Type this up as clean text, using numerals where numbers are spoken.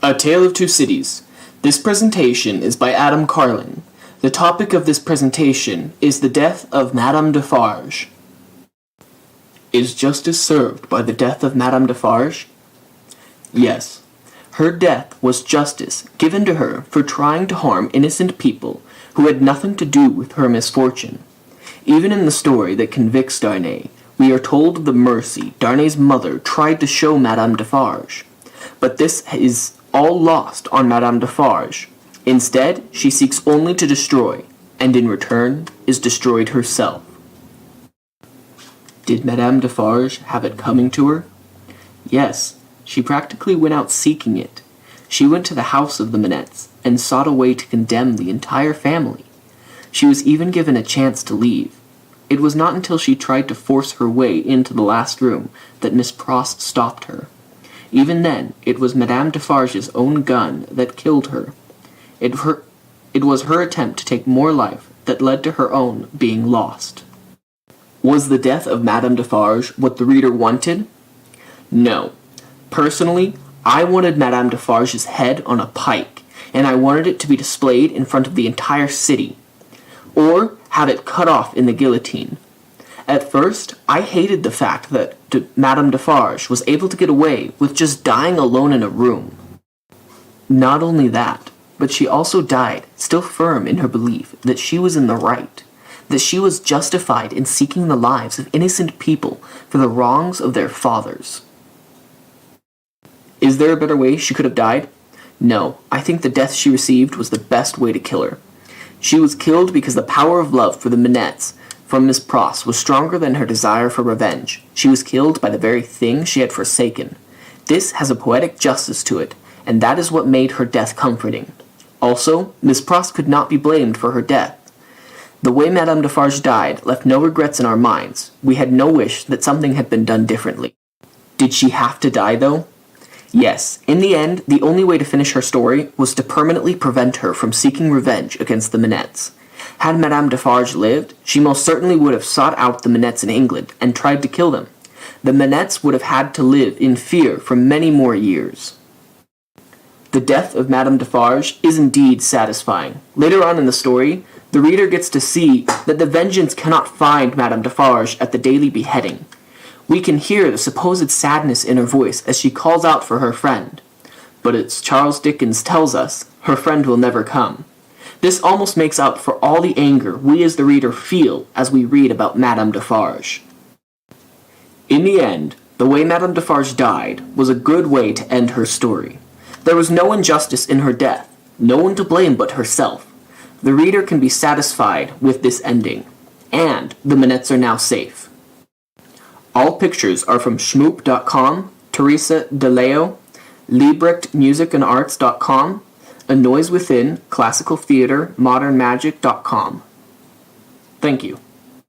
A Tale of Two Cities. This presentation is by Adam Carlin. The topic of this presentation is the death of Madame Defarge. Is justice served by the death of Madame Defarge? Yes. Her death was justice given to her for trying to harm innocent people who had nothing to do with her misfortune. Even in the story that convicts Darnay, we are told of the mercy Darnay's mother tried to show Madame Defarge. But this is all lost on Madame Defarge. Instead, she seeks only to destroy, and in return is destroyed herself. Did Madame Defarge have it coming to her? Yes, she practically went out seeking it. She went to the house of the Manettes and sought a way to condemn the entire family. She was even given a chance to leave. It was not until she tried to force her way into the last room that Miss Pross stopped her. Even then, it was Madame Defarge's own gun that killed her. It was her attempt to take more life that led to her own being lost. Was the death of Madame Defarge what the reader wanted? No. Personally, I wanted Madame Defarge's head on a pike, and I wanted it to be displayed in front of the entire city, or have it cut off in the guillotine. At first, I hated the fact that Madame Defarge was able to get away with just dying alone in a room. Not only that, but she also died still firm in her belief that she was in the right, that she was justified in seeking the lives of innocent people for the wrongs of their fathers. Is there a better way she could have died? No, I think the death she received was the best way to kill her. She was killed because the power of love for the Manettes from Miss Pross was stronger than her desire for revenge. She was killed by the very thing she had forsaken. This has a poetic justice to it, and that is what made her death comforting. Also, Miss Pross could not be blamed for her death. The way Madame Defarge died left no regrets in our minds. We had no wish that something had been done differently. Did she have to die, though? Yes, in the end, the only way to finish her story was to permanently prevent her from seeking revenge against the Manettes. Had Madame Defarge lived, she most certainly would have sought out the Manettes in England and tried to kill them. The Manettes would have had to live in fear for many more years. The death of Madame Defarge is indeed satisfying. Later on in the story, the reader gets to see that the vengeance cannot find Madame Defarge at the daily beheading. We can hear the supposed sadness in her voice as she calls out for her friend. But as Charles Dickens tells us, her friend will never come. This almost makes up for all the anger we as the reader feel as we read about Madame Defarge. In the end, the way Madame Defarge died was a good way to end her story. There was no injustice in her death, no one to blame but herself. The reader can be satisfied with this ending, and the Manettes are now safe. All pictures are from Schmoop.com, Teresa DeLeo, LiebrechtMusicandArts.com, A Noise Within, Classical Theater, ModernMagic.com. Thank you.